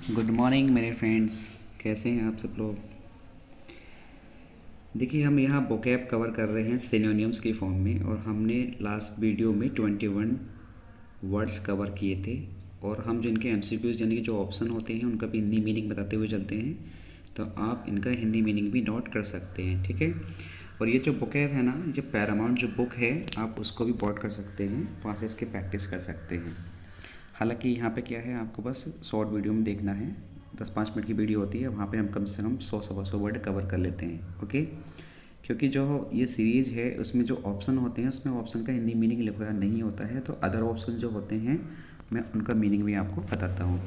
Good morning मेरे friends. कैसे हैं आप सब लोग। देखिए हम यहाँ वोकैब कवर कर रहे हैं सिनोनिम्स की फॉर्म में, और हमने लास्ट वीडियो में 21 वर्ड्स कवर किए थे। और हम जो इनके एमसीक्यूज यानी कि जो ऑप्शन होते हैं उनका भी हिंदी मीनिंग बताते हुए चलते हैं, तो आप इनका हिंदी मीनिंग भी नोट कर सकते हैं, ठीक है। और ये जो वोकैब है ना, ये पैरामाउंट जो बुक है आप उसको भी बॉट कर सकते हैं, वहाँ से इसकी प्रैक्टिस कर सकते हैं। हालांकि यहाँ पे क्या है, आपको बस शॉर्ट वीडियो में देखना है, 10-5 मिनट की वीडियो होती है, वहाँ पे हम कम से कम 100-125 वर्ड कवर कर लेते हैं, ओके। क्योंकि जो ये सीरीज़ है उसमें जो ऑप्शन होते हैं उसमें ऑप्शन का हिंदी मीनिंग लिखा नहीं होता है, तो अदर ऑप्शन जो होते हैं मैं उनका मीनिंग भी आपको बताता हूँ।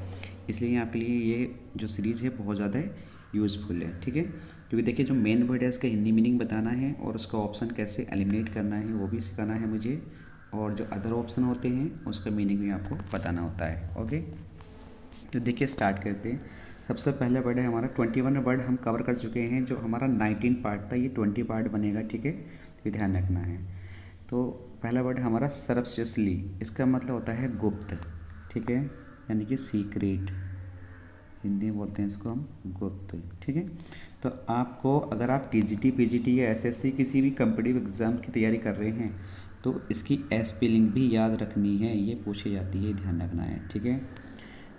इसलिए आपके लिए ये जो सीरीज़ है बहुत ज़्यादा यूज़फुल है, ठीक है। क्योंकि देखिए जो मेन वर्ड है उसका हिंदी मीनिंग बताना है, और उसका ऑप्शन कैसे एलिमिनेट करना है वो भी सिखाना है मुझे, और जो अदर ऑप्शन होते हैं उसका मीनिंग भी आपको बताना होता है, ओके। तो देखिए स्टार्ट करते हैं। सबसे पहला वर्ड है हमारा 21 वर्ड हम कवर कर चुके हैं। जो हमारा 19 पार्ट था ये 20 पार्ट बनेगा, ठीक है, ये ध्यान रखना है। तो पहला वर्ड है हमारा सरप्शियसली, इसका मतलब होता है गुप्त, ठीक है, यानी कि सीक्रेट, हिंदी में बोलते हैं इसको हम गुप्त, ठीक है। तो आपको अगर आप टीजीटी पीजीटी या एसएससी किसी भी कम्पिटिटिव एग्ज़ाम की तैयारी कर रहे हैं तो इसकी स्पेलिंग भी याद रखनी है, ये पूछी जाती है, ध्यान रखना है, ठीक है।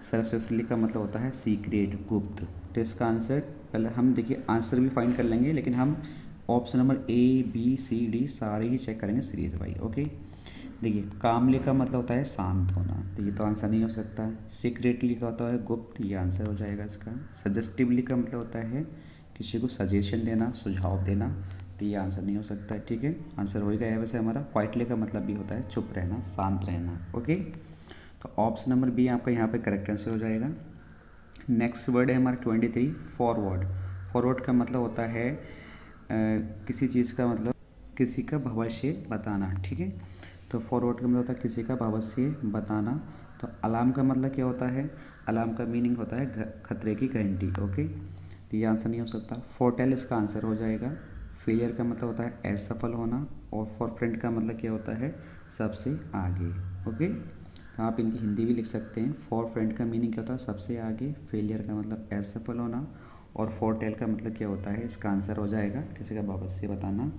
सरप्शियसली का मतलब होता है सीक्रेट, गुप्त। तो इसका आंसर पहले हम देखिए आंसर भी फाइंड कर लेंगे, लेकिन हम option number A B C D सारे ही चेक करेंगे सीरीज वाइज, ओके। देखिए कामली का मतलब होता है शांत होना, तो ये तो आंसर नहीं हो सकता है। सीक्रेटली का होता है गुप्त, ये आंसर हो जाएगा इसका। सजेस्टिवली का मतलब होता है किसी को सजेशन देना, सुझाव देना, तो ये आंसर नहीं हो सकता है, ठीक है। आंसर हो ही गया है वैसे हमारा। क्वाइटली का मतलब भी होता है चुप रहना, शांत रहना, ओके। तो ऑप्शन नंबर बी आपका यहाँ पे करेक्ट आंसर हो जाएगा। नेक्स्ट वर्ड है हमारा 23 फॉरवर्ड। फॉरवर्ड का मतलब होता है किसी चीज़ का मतलब किसी का भविष्य बताना, ठीक है। तो फॉरवर्ड का मतलब होता है किसी का भविष्य बताना। तो अलार्म का मतलब क्या होता है, अलार्म का मीनिंग होता है खतरे की घंटी, ओके। तो ये आंसर नहीं हो सकता। फोरटेल इसका आंसर हो जाएगा। फेलियर का मतलब होता है असफल होना, और फॉर फ्रंट का मतलब क्या होता है सबसे आगे, ओके। तो आप इनकी हिंदी भी लिख सकते हैं। फॉर फ्रंट का मीनिंग क्या होता है सबसे आगे, फेलियर का मतलब असफल होना, और फोरटेल का मतलब क्या होता है, इसका आंसर हो जाएगा किसी का भविष्य बताना।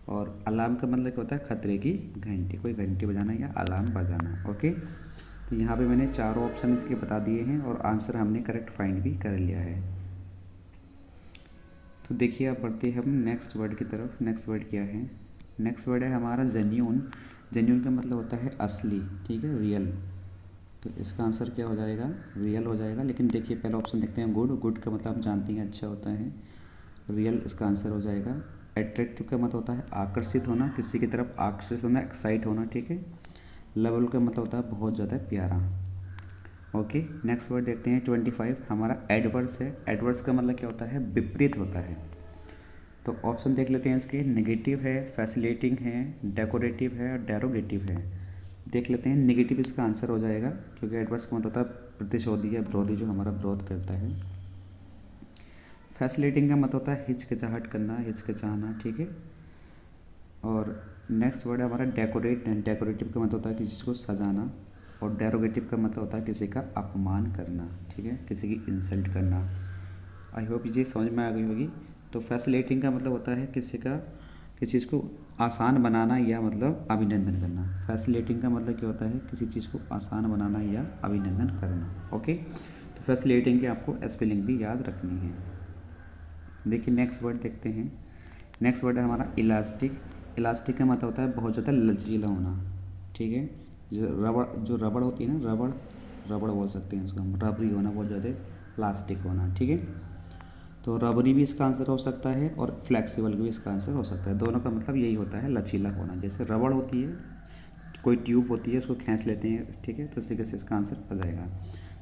और अलार्म का मतलब क्या होता है खतरे की घंटी, कोई घंटी बजाना या अलार्म बजाना, ओके। तो यहाँ पे मैंने चारों ऑप्शन इसके बता दिए हैं, और आंसर हमने करेक्ट फाइंड भी कर लिया है। तो देखिए अब बढ़ते हैं हम नेक्स्ट वर्ड की तरफ। नेक्स्ट वर्ड क्या है, नेक्स्ट वर्ड है हमारा जेन्यून। जेन्यून का मतलब होता है असली, ठीक है, रियल। तो इसका आंसर क्या हो जाएगा, रियल हो जाएगा। लेकिन देखिए पहला ऑप्शन देखते हैं गुड। गुड का मतलब आप जानते हैं अच्छा होता है, रियल इसका आंसर हो जाएगा। एट्रैक्टिव का मतलब होता है आकर्षित होना, किसी की तरफ आकर्षित होना, एक्साइट होना, ठीक है। लवल का मतलब होता है बहुत ज़्यादा प्यारा, ओके। नेक्स्ट वर्ड देखते हैं 25 हमारा एडवर्स है। एडवर्स का मतलब क्या होता है विपरीत होता है। तो ऑप्शन देख लेते हैं इसके। नेगेटिव है, फैसिलेटिंग है, डेकोरेटिव है, और डेरोगेटिव है। देख लेते हैं। नेगेटिव इसका आंसर हो जाएगा, क्योंकि एडवर्स का मतलब होता है प्रतिशोधी या विरोधी, जो हमारा विरोध करता है। फैसिलेटिंग का मतलब होता है हिचकिचाहट करना, हिचकिचाना, ठीक है। और नेक्स्ट वर्ड है हमारा डेकोरेट। डेकोरेटिव का मतलब होता है किसी चीज़ को सजाना, और डेरोगेटिव का मतलब होता है किसी का अपमान करना, ठीक है, किसी की इंसल्ट करना। आई होप ये समझ में आ गई होगी। तो फैसिलेटिंग का मतलब होता है किसी चीज़ को आसान बनाना या मतलब अभिनंदन करना। फैसिलेटिंग का मतलब क्या होता है किसी चीज़ को आसान बनाना या अभिनंदन करना, ओके। तो फैसिलेटिंग की आपको स्पेलिंग भी याद रखनी है। देखिए नेक्स्ट वर्ड देखते हैं। नेक्स्ट वर्ड है हमारा इलास्टिक। इलास्टिक का मतलब होता है बहुत ज़्यादा लचीला होना, ठीक है। जो रबड़ होती है ना, रबड़ रबड़ बोल सकते हैं उसको हम, रबरी होना, बहुत ज़्यादा प्लास्टिक होना, ठीक है। तो रबरी भी इसका आंसर हो सकता है, और फ्लेक्सिबल भी इसका आंसर हो सकता है। दोनों का मतलब यही होता है लचीला होना। जैसे रबड़ होती है, कोई ट्यूब होती है उसको खींच लेते हैं, ठीक है, तो इस तरीके से इसका आंसर आ जाएगा।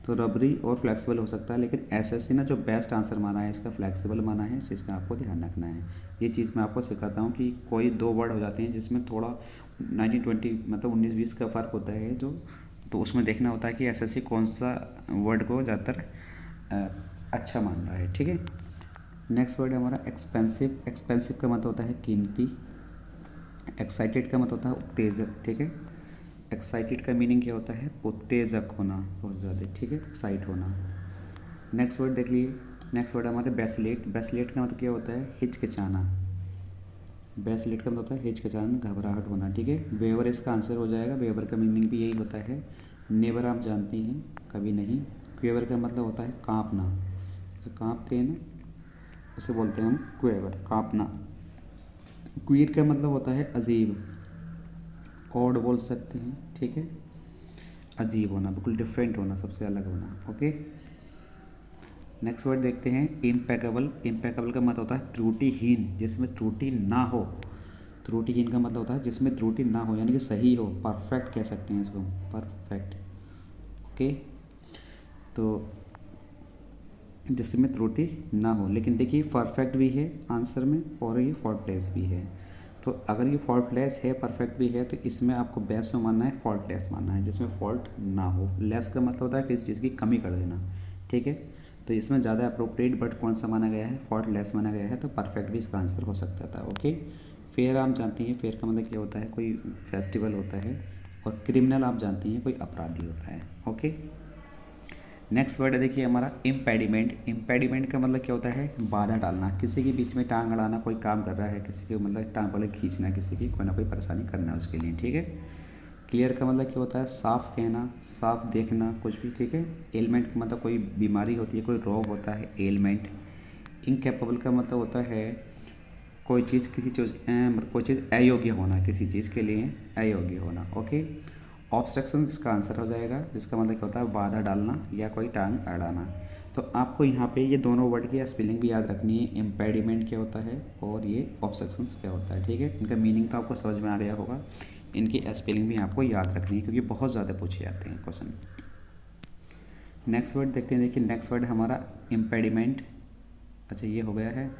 तो रबरी और फ्लेक्सिबल हो सकता है, लेकिन एसएससी ने जो बेस्ट आंसर माना है इसका फ्लेक्सिबल माना है, इस चीज़ का आपको ध्यान रखना है। ये चीज़ मैं आपको सिखाता हूँ कि कोई दो वर्ड हो जाते हैं जिसमें थोड़ा 19-20 मतलब 19-20 का फ़र्क होता है, जो तो उसमें देखना होता है कि एसएससी कौन सा वर्ड को ज़्यादातर अच्छा मान रहा है, ठीक है। नेक्स्ट वर्ड है हमारा एक्सपेंसिव। एक्सपेंसिव का मतलब होता है कीमती। एक्साइटेड का मतलब होता है उत्तेजक, ठीक है। एक्साइटेड का मीनिंग क्या होता है उत्तेजक होना, बहुत ज़्यादा, ठीक है, एक्साइट होना। नेक्स्ट वर्ड देख लीजिए, नेक्स्ट वर्ड हमारे बैसिलेट। बैसिलेट का मतलब क्या होता है? हिचकिचाना। बैसिलेट का मतलब होता है हिचकिचाना, घबराहट होना, ठीक है। वेवर इसका आंसर हो जाएगा। वेवर का मीनिंग भी यही होता है। नेवर आप जानती हैं, कभी नहीं। क्वेवर का मतलब होता है कांपना, जैसे कांपते हैं ना, उसे बोलते हैं हम क्वेवर, कांपना। क्वीर का मतलब होता है अजीब, ऑड बोल सकते हैं, ठीक है। अजीब होना, बिल्कुल डिफरेंट होना, सबसे अलग होना, ओके। नेक्स्ट वर्ड देखते हैं इम्पेकेबल। इम्पेकेबल का मतलब होता है त्रुटिहीन, जिसमें त्रुटि ना हो। त्रुटिहीन का मतलब होता है जिसमें त्रुटि ना हो, यानी कि सही हो, परफेक्ट कह सकते हैं इसको, परफेक्ट, ओके। तो जिसमें त्रुटि ना हो, लेकिन देखिए परफेक्ट भी है आंसर में और ये फॉल्टलेस भी है। तो अगर ये फॉल्टलेस है, परफेक्ट भी है, तो इसमें आपको बेस्ट मानना है, फॉल्टलेस मानना है, जिसमें फॉल्ट ना हो। लेस का मतलब होता है किसी चीज़ की कमी कर देना, ठीक है। तो इसमें ज़्यादा अप्रोप्रिएट बट कौन सा माना गया है? फॉल्टलेस माना गया है, तो परफेक्ट भी इसका आंसर हो सकता था, ओके। फेयर आप जानती हैं, फेयर का मतलब क्या होता है? कोई फेस्टिवल होता है। और क्रिमिनल आप जानती हैं, कोई अपराधी होता है, ओके। नेक्स्ट वर्ड है देखिए हमारा इम्पेडिमेंट। इम्पेडिमेंट का मतलब क्या होता है? बाधा डालना, किसी के बीच में टांग अड़ाना, कोई काम कर रहा है किसी के, मतलब टांग वाले खींचना, किसी की कोई ना कोई परेशानी करना है उसके लिए, ठीक है। क्लियर का मतलब क्या होता है? साफ कहना, साफ देखना, कुछ भी, ठीक है। एलिमेंट का मतलब कोई बीमारी होती है, कोई रोग होता है, एलिमेंट। इनकेपेबल का मतलब होता है कोई चीज़, किसी चीज़ मतलब कोई चीज़ अयोग्य होना, किसी चीज़ के लिए अयोग्य होना, ओके। ऑब्स्ट्रक्शन इसका आंसर हो जाएगा, जिसका मतलब क्या होता है? बाधा डालना या कोई टांग अड़ाना। तो आपको यहाँ पे ये दोनों वर्ड की स्पेलिंग भी याद रखनी है, इम्पेडिमेंट क्या होता है और ये ऑब्स्ट्रक्शंस क्या होता है, ठीक है। इनका मीनिंग तो आपको समझ में आ गया होगा, इनकी स्पेलिंग भी आपको याद रखनी है, क्योंकि बहुत ज़्यादा पूछे जाते हैं क्वेश्चन। नेक्स्ट वर्ड देखते हैं, देखिए नेक्स्ट वर्ड हमारा इम्पेडिमेंट। अच्छा ये हो गया है,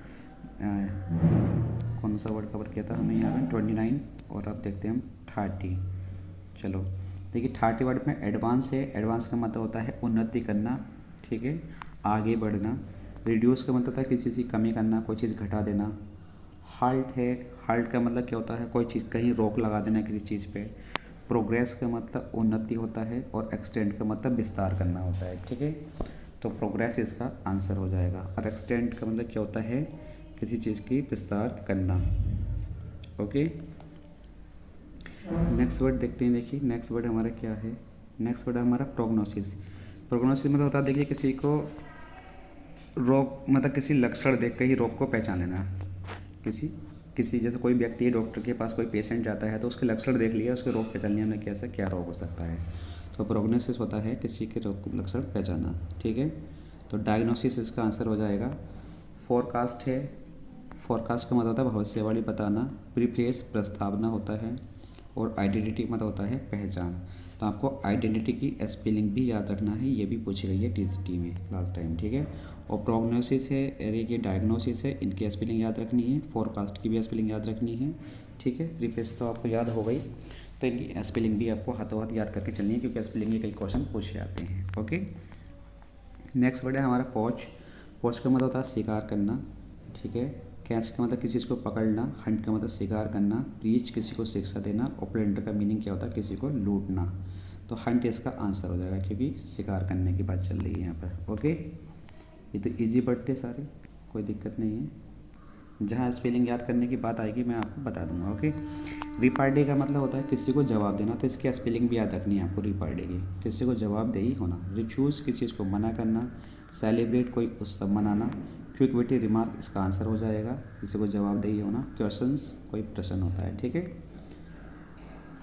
कौन सा वर्ड कवर किया था हमने यहाँ पे? 29। और अब देखते हैं हम 30। चलो देखिए 30 वर्ड में एडवांस है। एडवांस का मतलब होता है उन्नति करना, ठीक है, आगे बढ़ना। रिड्यूस का मतलब होता है किसी चीज़ की कमी करना, कोई चीज़ घटा देना। हाल्ट है, हाल्ट का मतलब क्या होता है? कोई चीज़ कहीं रोक लगा देना किसी चीज़ पे। प्रोग्रेस का मतलब उन्नति होता है और एक्सटेंड का मतलब विस्तार करना होता है, ठीक है। तो प्रोग्रेस इसका आंसर हो जाएगा। और एक्सटेंड का मतलब क्या होता है? किसी चीज़ की विस्तार करना, ओके। नेक्स्ट वर्ड देखते हैं, देखिए नेक्स्ट वर्ड हमारा क्या है? नेक्स्ट वर्ड हमारा प्रोग्नोसिस। प्रोग्नोसिस मतलब होता है देखिए किसी को रोग, मतलब किसी लक्षण देख के ही रोग को पहचान लेना। किसी किसी जैसे कोई व्यक्ति है, डॉक्टर के पास कोई पेशेंट जाता है तो उसके लक्षण देख लिया, उसके रोग पहचान लिया हमने, कैसा क्या रोग हो सकता है। तो प्रोग्नोसिस होता है किसी के रोग लक्षण पहचाना, ठीक है। तो डायग्नोसिस इसका आंसर हो जाएगा। फोरकास्ट है, फोरकास्ट का मतलब होता है भविष्यवाणी बताना। प्रीफेस प्रस्तावना होता है। और आइडेंटिटी मतलब होता है पहचान। तो आपको आइडेंटिटी की स्पेलिंग भी याद रखना है, ये भी पूछी गई है टीजीटी में लास्ट टाइम, ठीक है। और प्रोग्नोसिस है, ये डायग्नोसिस है, इनकी स्पेलिंग याद रखनी है। फोरकास्ट की भी स्पेलिंग याद रखनी है, ठीक है। प्रीफेस तो आपको याद हो गई, तो इनकी स्पेलिंग भी आपको हाथों हाथ याद करके चलनी है, क्योंकि स्पेलिंग के कई क्वेश्चन पूछे जाते हैं, ओके। नेक्स्ट वर्ड है हमारा पॉच। पॉच का मतलब होता है शिकार करना, ठीक है। कैच का मतलब किसी चीज़ को पकड़ना। हंट का मतलब शिकार करना। रीच किसी को शिक्षा देना। और प्लेंडर का मीनिंग क्या होता है? किसी को लूटना। तो हंट इसका आंसर हो जाएगा, क्योंकि शिकार करने की बात चल रही है यहाँ पर, ओके। ये तो इजी वर्ड थे सारे, कोई दिक्कत नहीं है। जहाँ स्पेलिंग याद करने की बात आएगी मैं आपको बता दूंगा, ओके। रिपार्डे का मतलब होता है किसी को जवाब देना, तो इसकी स्पेलिंग भी याद रखनी है आपको रिपार्डे की, किसी को जवाबदेही होना। रिफ्यूज़ किसी चीज़ को मना करना। सेलिब्रेट कोई उत्सव मनाना। क्विक विटी रिमार्क इसका आंसर हो जाएगा, किसी को जवाबदेही होना। क्वेश्चंस कोई प्रश्न होता है, ठीक है।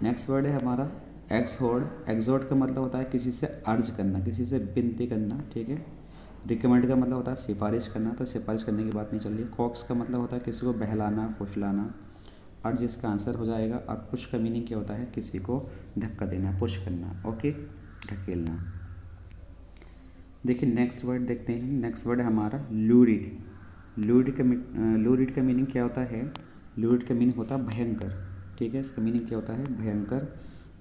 नेक्स्ट वर्ड है हमारा एक्सहोर्ड। एक्सहोर्ड का मतलब होता है किसी से अर्ज करना, किसी से विनती करना, ठीक है। रिकमेंड का मतलब होता है सिफारिश करना, तो सिफारिश करने की बात नहीं चल रही है। कॉक्स का मतलब होता है किसी को बहलाना, फुसलाना। अर्ज इसका आंसर हो जाएगा। और पुश का मीनिंग क्या होता है? किसी को धक्का देना, पुश करना, ओके, ढकेलना। देखिए नेक्स्ट वर्ड देखते हैं। नेक्स्ट वर्ड है हमारा लूरिड। लूरिड का मीनिंग क्या होता है? लूरिड का मीनिंग होता है भयंकर, ठीक है। इसका मीनिंग क्या होता है? भयंकर।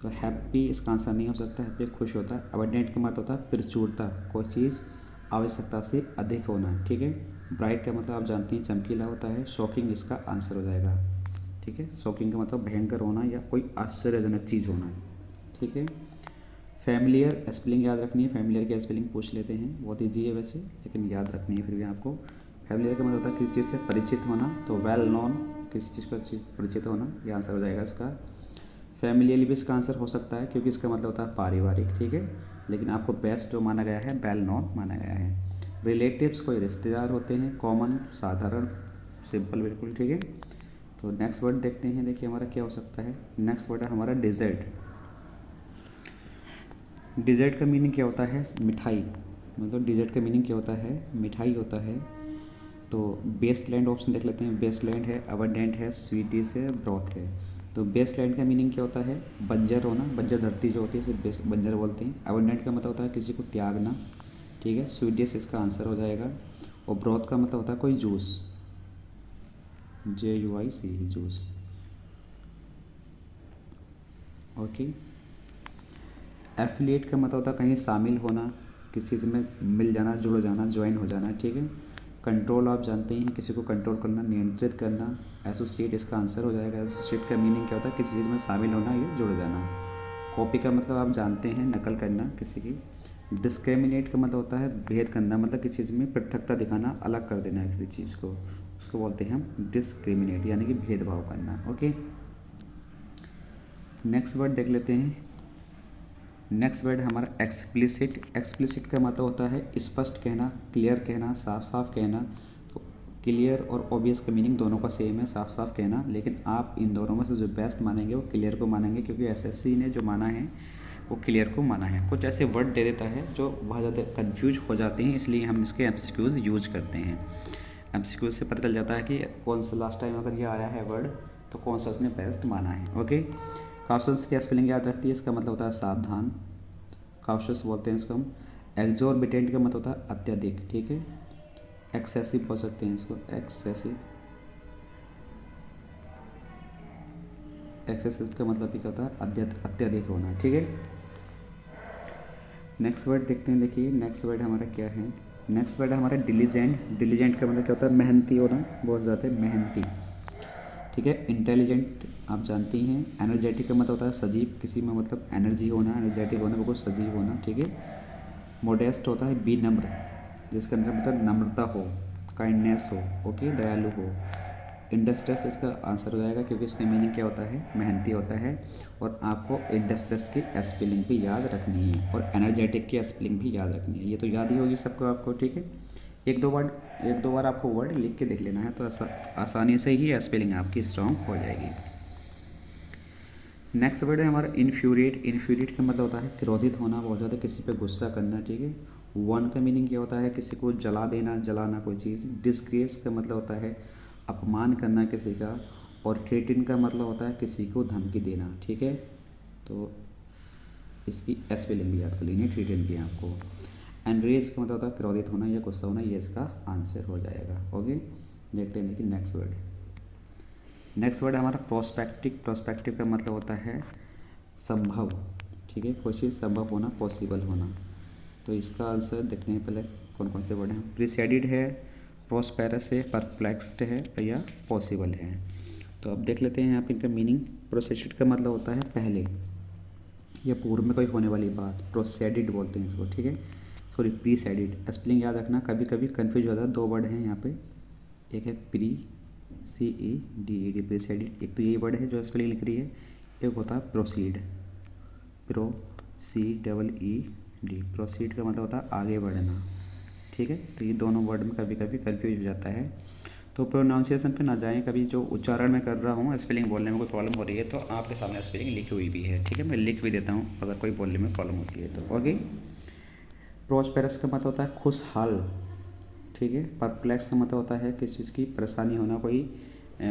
तो हैप्पी इसका आंसर नहीं हो सकता, हैप्पी खुश होता है। अबंडेंट का मतलब होता है प्रचुरता, कोई चीज़ आवश्यकता से अधिक होना, ठीक है। ब्राइट का मतलब आप जानती हैं चमकीला होता है। शॉकिंग इसका आंसर हो जाएगा, ठीक है। शॉकिंग का मतलब भयंकर होना या कोई आश्चर्यजनक चीज़ होना, ठीक है। फैमिलियर स्पेलिंग याद रखनी है, फैमिलियर की स्पेलिंग पूछ लेते हैं, बहुत ईजी है वैसे, लेकिन याद रखनी है फिर भी आपको। फैमिलियर का मतलब होता है किसी चीज़ से परिचित होना, तो वेल नोन, किसी चीज़ को परिचित होना, ये आंसर हो जाएगा इसका। फैमिलियरली भी इसका आंसर हो सकता है क्योंकि इसका मतलब होता है पारिवारिक, ठीक है, लेकिन आपको बेस्ट जो माना गया है वेल नोन माना गया है। रिलेटिव्स कोई रिश्तेदार होते हैं, कॉमन साधारण सिंपल बिल्कुल, ठीक है। तो नेक्स्ट वर्ड देखते हैं, देखिए हमारा क्या हो सकता है। नेक्स्ट वर्ड है हमारा डिज़र्ट। डिज़र्ट का मीनिंग क्या होता है, मिठाई, मतलब डिज़र्ट का मीनिंग क्या होता है, मिठाई होता है। तो बेस्ट लैंड ऑप्शन देख लेते हैं, बेस्ट लैंड है, अबंडेंट है, स्वीट डिश है, ब्रॉथ है। तो बेस्ट लैंड का मीनिंग क्या होता है, बंजर होना, बंजर धरती जो होती है इसे बेस्ट बंजर बोलते हैं। अबंडेंट का मतलब होता है किसी को त्यागना, ठीक है, स्वीट डिश इसका आंसर हो जाएगा। और ब्रॉथ का मतलब होता है कोई juice, JUIC juice, okay. Affiliate का मतलब होता है कहीं शामिल होना, किसी चीज़ में मिल जाना, जुड़ जाना, ज्वाइन हो जाना, ठीक है। कंट्रोल आप जानते हैं, किसी को कंट्रोल करना, नियंत्रित करना। एसोसिएट इसका आंसर हो जाएगा। एसोसिएट का मीनिंग क्या होता है, किसी चीज़ में शामिल होना या जुड़ जाना। कॉपी का मतलब आप जानते हैं, नकल करना किसी की। डिस्क्रिमिनेट का मतलब होता है भेद करना, मतलब किसी चीज़ में पृथकता दिखाना, अलग कर देना किसी चीज़ को, उसको बोलते हैं हम डिस्क्रिमिनेट, यानी कि भेदभाव करना, ओके। नेक्स्ट वर्ड देख लेते हैं। नेक्स्ट वर्ड हमारा एक्सप्लिसिट। एक्सप्लिसिट का मतलब होता है स्पष्ट कहना, क्लियर कहना, साफ साफ कहना। तो क्लियर और ऑब्वियस का मीनिंग दोनों का सेम है, साफ साफ कहना, लेकिन आप इन दोनों में से जो बेस्ट मानेंगे वो क्लियर को मानेंगे, क्योंकि SSC ने जो माना है वो क्लियर को माना है। कुछ ऐसे वर्ड दे देता है जो बहुत ज़्यादा कन्फ्यूज हो जाते हैं, इसलिए हम इसके MCQs यूज करते हैं। MCQs से पता चल जाता है कि कौन सा लास्ट टाइम अगर ये आया है वर्ड तो कौन सा उसने बेस्ट माना है, ओके। काउशंस की स्पेलिंग याद रखती है, इसका मतलब होता है सावधान, काउशस बोलते हैं इसको हम। एक्सोर्बिटेंट का मतलब होता है अत्यधिक, ठीक है। एक्सेसिव बोल सकते हैं इसको, एक्सेसिव। एक्सेसिव का मतलब भी क्या होता है अत्यधिक होना, ठीक है। नेक्स्ट वर्ड देखते हैं, देखिए नेक्स्ट वर्ड हमारा क्या है। नेक्स्ट वर्ड हमारा डिलीजेंट। डिलीजेंट का मतलब क्या होता है मेहनती होना, बहुत ज़्यादा मेहनती, ठीक है। इंटेलिजेंट आप जानती हैं। एनर्जेटिक का मतलब होता है सजीव, किसी में मतलब एनर्जी होना, एनर्जेटिक होना, बिल्कुल सजीव होना, ठीक है। मोडेस्ट होता है विनम्र, जिसके अंदर मतलब नम्रता हो, काइंडनेस हो, ओके, दयालु हो। इंडस्ट्रियस इसका आंसर हो जाएगा, क्योंकि इसका मीनिंग क्या होता है, मेहनती होता है। और आपको इंडस्ट्रियस की स्पेलिंग भी याद रखनी है और एनर्जेटिक की स्पेलिंग भी याद रखनी है, ये तो याद ही होगी सबको आपको, ठीक है। एक दो बार आपको वर्ड लिख के देख लेना है, तो आसानी से ही स्पेलिंग आपकी स्ट्रॉन्ग हो जाएगी। नेक्स्ट वर्ड है हमारा इन्फ्यूरिएट। इन्फ्यूरिएट का मतलब होता है क्रोधित होना, बहुत ज़्यादा किसी पे गुस्सा करना, ठीक है। वन का मीनिंग क्या होता है, किसी को जला देना, जलाना कोई चीज़। डिस्ग्रेस का मतलब होता है अपमान करना किसी का। और थ्रेटन का मतलब होता है किसी को धमकी देना, ठीक है। तो इसकी स्पेलिंग भी याद कर लीजिए, थ्रेटन की आपको। एनरेज का मतलब होता है क्रोधित होना या गुस्सा होना, ये इसका आंसर हो जाएगा, ओके। देखते हैं देखिए नेक्स्ट वर्ड। नेक्स्ट वर्ड है हमारा प्रोस्पेक्टिव। प्रोस्पेक्टिव का मतलब होता है संभव, ठीक है, कोई चीज़ संभव होना, पॉसिबल होना। तो इसका आंसर देखते हैं पहले कौन कौन से वर्ड हैं। प्रिसाइडेड है, प्रोस्पेरस है, परप्लेक्स्ड है या पॉसिबल है। तो अब देख लेते हैं यहाँ पे इनका मीनिंग। प्रोसेडेड का मतलब होता है पहले या पूर्व में कोई होने वाली बात, प्रोसेडेड बोलते हैं इसको, ठीक है। सॉरी, प्रीसाइडेड। स्पेलिंग याद रखना, कभी कभी कन्फ्यूज होता है। दो वर्ड हैं यहाँ पे, एक है CEDED, प्रीसाइडेड। एक तो यही वर्ड है जो स्पेलिंग लिख रही है, एक होता है प्रोसीड, PROCEED। प्रोसीड का मतलब होता है आगे बढ़ना, ठीक है। तो ये दोनों वर्ड में कभी कभी कन्फ्यूज हो जाता है। तो प्रोनाउंसिएशन पे ना जाएं, कभी जो उच्चारण में कर रहा हूँ, स्पेलिंग बोलने में कोई प्रॉब्लम हो रही है तो आपके सामने स्पेलिंग लिखी हुई भी है, ठीक है। मैं लिख भी देता हूँ अगर कोई बोलने में प्रॉब्लम होती है तो, ओके। प्रोस्पेरस का मतलब होता है खुशहाल, ठीक है। परप्लेक्स का मतलब होता है किसी चीज़ की परेशानी होना, कोई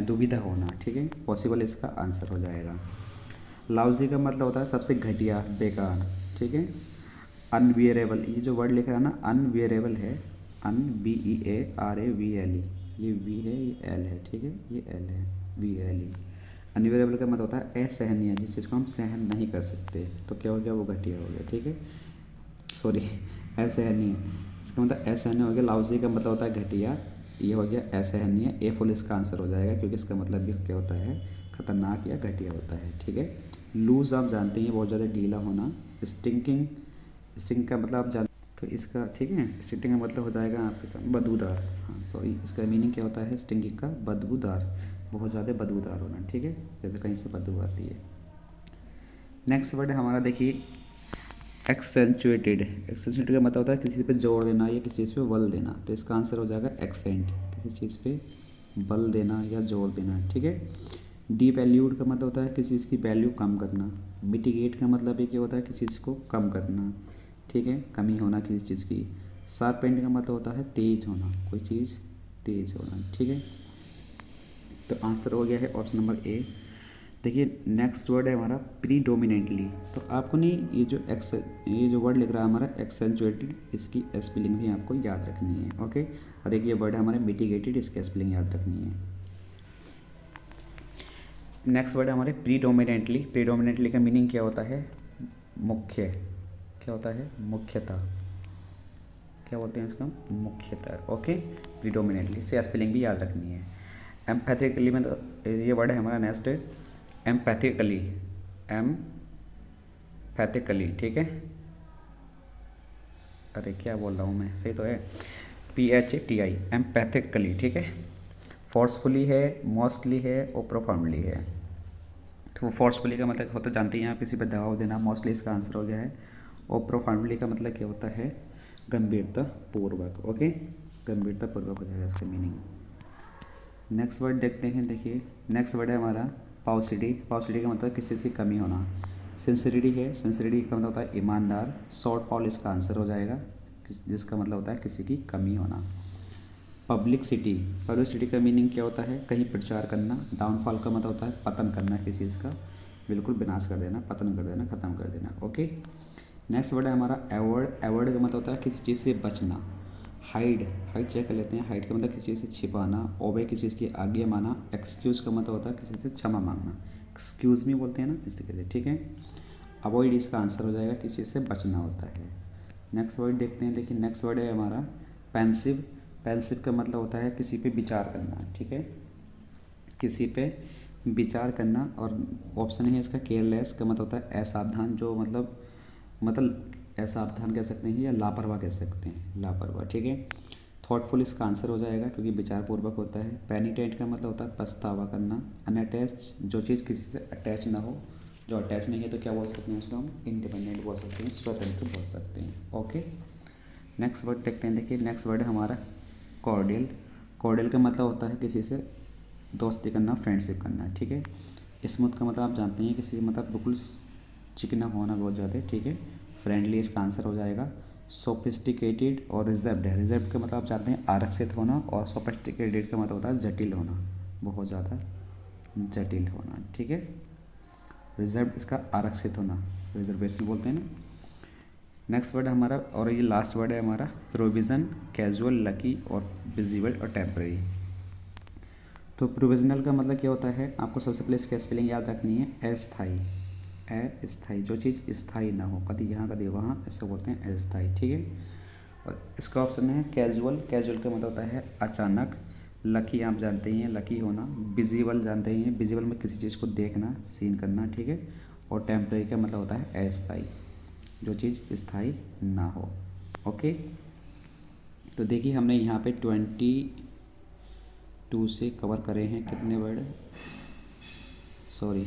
दुविधा होना, ठीक है। पॉसिबल इसका आंसर हो जाएगा। लाउजी का मतलब होता है सबसे घटिया, बेकार, ठीक है। अनवियरेबल, ये जो वर्ड लिख रहा है ना, अनवियरेबल है, UNBEARABLE, ये वी है, ये एल है, ठीक है, ये एल है, VLE। अनवियरेबल का मतलब होता है असहनीय, जिस चीज़ को हम सहन नहीं कर सकते, तो क्या हो गया, वो घटिया हो गया, ठीक है। सॉरी, असहनीय, इसका मतलब असहनीय हो गया। लाउजी का मतलब होता है घटिया, ये हो गया असहनीय। ए फुल इसका आंसर हो जाएगा, क्योंकि इसका मतलब भी क्या होता है, खतरनाक या घटिया होता है, ठीक है। लूज़ आप जानते हैं बहुत ज़्यादा ढीला होना। स्टिंकिंग, स्टिंक का मतलब आप जान, तो इसका ठीक है, स्टिंकिंग का मतलब हो जाएगा आपके साथ बदबूदार। हाँ सॉरी, इसका मीनिंग क्या होता है स्टिंकिंग का? बदबूदार, बहुत ज़्यादा बदबूदार होना, ठीक है, जैसे कहीं से बदबू आती है। नेक्स्ट वर्ड हमारा देखिए एक्सेंचुएटेड। एक्सेंचुएटेड का मतलब होता है किसी पे जोड़ देना या किसी चीज़ पे बल देना, तो इसका आंसर हो जाएगा एक्सेंट, किसी चीज़ पे बल देना या जोड़ देना, ठीक है। डीवैल्यूड का मतलब होता है किसी चीज़ की वैल्यू कम करना। मिटिगेट का मतलब ये क्या होता है किसी चीज़ को कम करना, ठीक है, कमी होना किसी चीज़ की। शार्पेंड का मतलब होता है तेज होना, कोई चीज़ तेज होना, ठीक है। तो आंसर हो गया है ऑप्शन नंबर ए। देखिए नेक्स्ट वर्ड है हमारा प्रीडोमिनेंटली। तो आपको नहीं ये जो वर्ड लिख रहा है हमारा एक्सेंचुएटेड, इसकी स्पेलिंग भी आपको याद रखनी है, ओके। और एक ये वर्ड है हमारा मिटिगेटेड, इसकी स्पेलिंग याद रखनी है। नेक्स्ट वर्ड है हमारे प्रीडोमिनेंटली। प्रीडोमिनेंटली का मीनिंग क्या होता है? मुख्य, क्या होता है? मुख्यतः, क्या बोलते हैं इसका? मुख्यतः, ओके। प्रीडोमिनेंटली से स्पेलिंग भी याद रखनी है। एम्पैथिकली में ये वर्ड है हमारा नेक्स्ट एम्पैथिकली, एम्पैथिकली, ठीक है। अरे क्या बोल रहा हूँ मैं, सही तो है, PHATI, एम्पैथिकली, ठीक है। फोर्सफुली है, मोस्टली है और प्रोफाउंडली है। तो फोर्सफुली का मतलब होता जानते हैं आप, किसी पर दबाव देना, मोस्टली इसका आंसर हो गया है। और प्रोफाउंडली का मतलब क्या होता है? गंभीरता पूर्वक, ओके, गंभीरता पूर्वक हो जाएगा इसका मीनिंग। नेक्स्ट वर्ड देखते हैं, देखिए नेक्स्ट वर्ड है हमारा पाउसिटी। पाउसिटी का मतलब किसी चीज़ की कमी होना। सिंसिरिटी है, सिंसिरिटी का मतलब होता है ईमानदार। शॉर्ट फॉल इसका आंसर हो जाएगा, जिसका मतलब होता है किसी की कमी होना। पब्लिसिटी, पब्लिसिटी का मीनिंग क्या होता है? कहीं प्रचार करना। डाउनफॉल का मतलब होता है पतन करना किसी चीज़ का, बिल्कुल विनाश कर देना, पतन कर देना, ख़त्म कर देना, ओके। नेक्स्ट वर्ड है हमारा एवॉर्ड। एवॉर्ड का मतलब होता है किसी चीज़ से बचना। हाइड, हाइड चेक कर लेते हैं। हाइड का मतलब किसी चीज़ से छिपाना। ओबे किसी चीज़ की आज्ञा माना। एक्सक्यूज़ का मतलब होता है किसी से क्षमा मांगना, एक्सक्यूज़ मी बोलते हैं ना, इस तरीके से, ठीक है। अवॉइड इसका आंसर हो जाएगा, किसी चीज़ से बचना होता है। नेक्स्ट वर्ड देखते हैं, देखिए नेक्स्ट वर्ड है हमारा पेंसिव। पेंसिव का मतलब होता है किसी पे विचार करना, ठीक है, किसी पे विचार करना। और ऑप्शन है इसका केयरलेस का मतलब होता है असावधान, जो मतलब असावधान कह सकते हैं या लापरवाह कह सकते हैं, लापरवाह, ठीक है। थॉटफुल इसका आंसर हो जाएगा क्योंकि विचारपूर्वक होता है। पेनिटेंट का मतलब होता है पछतावा करना। अनअटैच, जो चीज़ किसी से अटैच ना हो, जो अटैच नहीं है तो क्या बोल सकते हैं उसको हम? इंडिपेंडेंट बोल सकते हैं, स्वतंत्र बोल सकते हैं, ओके। नेक्स्ट वर्ड देखते हैं, देखिए नेक्स्ट वर्ड है हमारा कॉर्डियल। कॉर्डियल का मतलब होता है किसी से दोस्ती करना, फ्रेंडशिप करना, ठीक है। स्मूथ का मतलब आप जानते हैं किसी मतलब बिल्कुल चिकना होना बहुत ज़्यादा, ठीक है। फ्रेंडली इसका आंसर हो जाएगा। सोफिस्टिकेटेड और रिजर्व्ड है। रिजर्व्ड का मतलब आप जानते हैं आरक्षित होना, और सोफिस्टिकेटेड का मतलब होता है जटिल होना, बहुत ज़्यादा जटिल होना, ठीक है। रिजर्व्ड इसका आरक्षित होना, रिजर्वेशन बोलते हैं ना। नेक्स्ट वर्ड हमारा, और ये लास्ट वर्ड है हमारा प्रोविज़न। कैजुअल, लकी और विजिबल और टेम्पररी। तो प्रोविजनल का मतलब क्या होता है? आपको सबसे पहले इसकी स्पेलिंग याद रखनी है, अस्थाई। अस्थाई, जो चीज़ स्थाई ना हो, कभी यहाँ कभी वहाँ, ऐसे बोलते हैं अस्थाई, ठीक है। और इसका ऑप्शन है कैजुअल। कैजुअल का मतलब होता है अचानक। लकी आप जानते ही हैं, लकी होना। विजिबल जानते ही हैं, विजिबल में किसी चीज़ को देखना, सीन करना, ठीक है। और टेम्पररी का मतलब होता है अस्थाई, जो चीज़ स्थाई ना हो, ओके। तो देखिए हमने यहाँ पे 22 से कवर करे हैं कितने वर्ड, सॉरी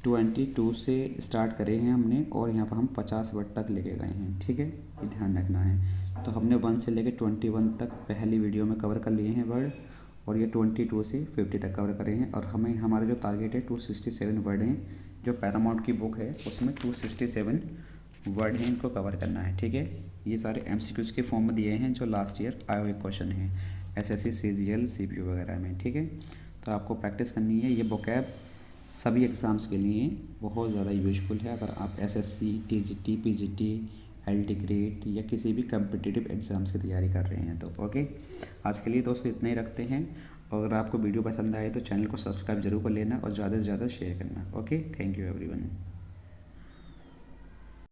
22 से स्टार्ट करे हैं हमने, और यहाँ पर हम 50 वर्ड तक लेके गए हैं, ठीक है, ये ध्यान रखना है। तो हमने 1 से लेके 21 तक पहली वीडियो में कवर कर लिए हैं वर्ड, और ये 22 से 50 तक कवर करे हैं। और हमें हमारा जो टारगेट है 267 वर्ड हैं, जो पैरामाउंट की बुक है उसमें 267 वर्ड हैं, इनको कवर करना है, ठीक है। ये सारे MCQs के फॉर्म में दिए हैं, जो लास्ट ईयर आए हुए क्वेश्चन हैं SSC, CGL, CPU वगैरह में, ठीक है। तो आपको प्रैक्टिस करनी है। ये बुकैब सभी एग्ज़ाम्स के लिए बहुत ज़्यादा यूजफुल है। अगर आप SSC, TGT, PGT, LT grade या किसी भी कम्पिटिटिव एग्ज़ाम्स की तैयारी कर रहे हैं तो ओके। आज के लिए दोस्तों इतना ही रखते हैं। अगर आपको वीडियो पसंद आए तो चैनल को सब्सक्राइब जरूर कर लेना और ज़्यादा से ज़्यादा शेयर करना, ओके। Thank you everyone.